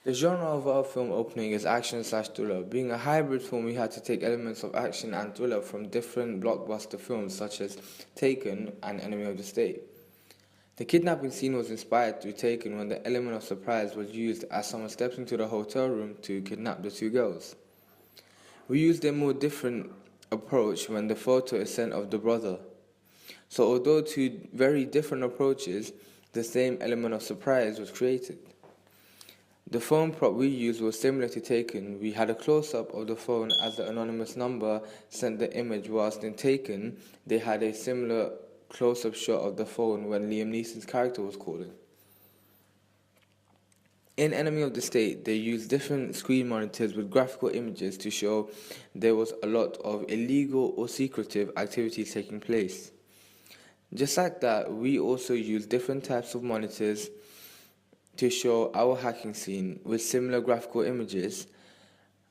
The genre of our film opening is action/thriller. Being a hybrid film, we had to take elements of action and thriller from different blockbuster films such as Taken and Enemy of the State. The kidnapping scene was inspired through Taken when the element of surprise was used as someone steps into the hotel room to kidnap the two girls. We used a more different approach when the photo is sent of the brother. So although two very different approaches, the same element of surprise was created. The phone prop we used was similar to Taken. We had a close-up of the phone as the anonymous number sent the image, whilst in Taken, they had a similar close-up shot of the phone when Liam Neeson's character was calling. In Enemy of the State, they used different screen monitors with graphical images to show there was a lot of illegal or secretive activities taking place. Just like that, we also used different types of monitors to show our hacking scene with similar graphical images.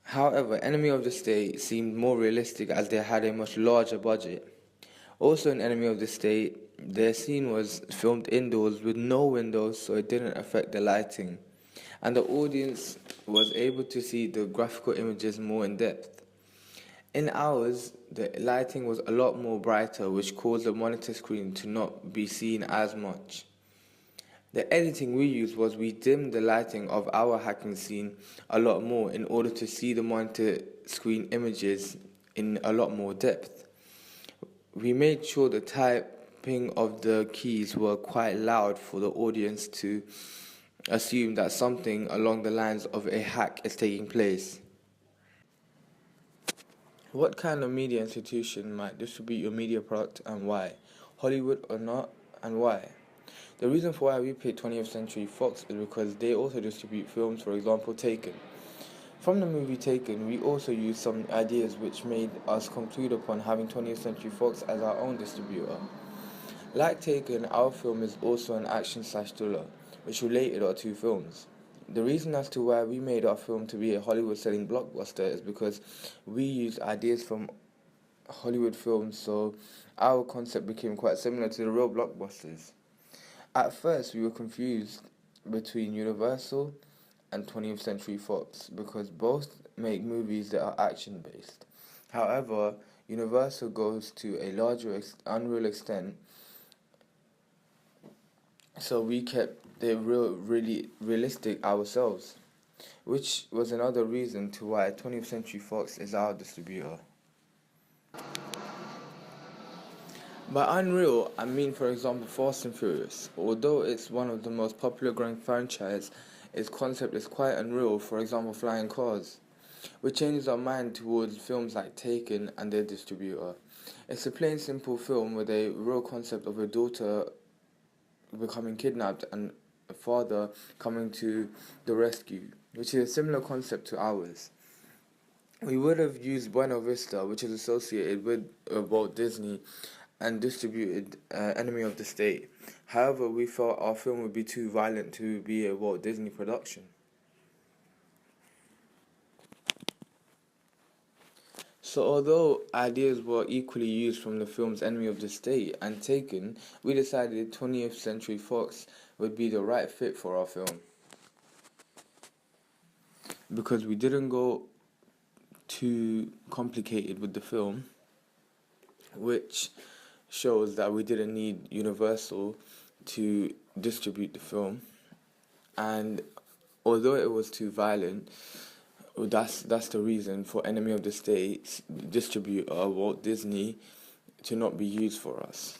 However, Enemy of the State seemed more realistic as they had a much larger budget. Also in Enemy of the State, their scene was filmed indoors with no windows, so it didn't affect the lighting, and the audience was able to see the graphical images more in depth. In ours, the lighting was a lot more brighter, which caused the monitor screen to not be seen as much. The editing we used was we dimmed the lighting of our hacking scene a lot more in order to see the monitor screen images in a lot more depth. We made sure the typing of the keys were quite loud for the audience to assume that something along the lines of a hack is taking place. What kind of media institution might distribute your media product and why? Hollywood or not, and why? The reason for why we picked 20th Century Fox is because they also distribute films, for example, Taken. From the movie Taken, we also used some ideas which made us conclude upon having 20th Century Fox as our own distributor. Like Taken, our film is also an action/thriller, which related our two films. The reason as to why we made our film to be a Hollywood-selling blockbuster is because we used ideas from Hollywood films, so our concept became quite similar to the real blockbusters. At first, we were confused between Universal and 20th Century Fox because both make movies that are action-based. However, Universal goes to a larger, unreal extent, so we kept the really realistic ourselves, which was another reason to why 20th Century Fox is our distributor. By unreal, I mean, for example, Fast and Furious. Although it's one of the most popular growing franchise, its concept is quite unreal, for example, flying cars, which changes our mind towards films like Taken and their distributor. It's a plain simple film with a real concept of a daughter becoming kidnapped and a father coming to the rescue, which is a similar concept to ours. We would have used Buena Vista, which is associated with Walt Disney, and distributed Enemy of the State. However, we felt our film would be too violent to be a Walt Disney production. So although ideas were equally used from the films Enemy of the State and Taken, we decided 20th Century Fox would be the right fit for our film. Because we didn't go too complicated with the film, which shows that we didn't need Universal to distribute the film, and although it was too violent, that's the reason for Enemy of the State's distributor Walt Disney to not be used for us.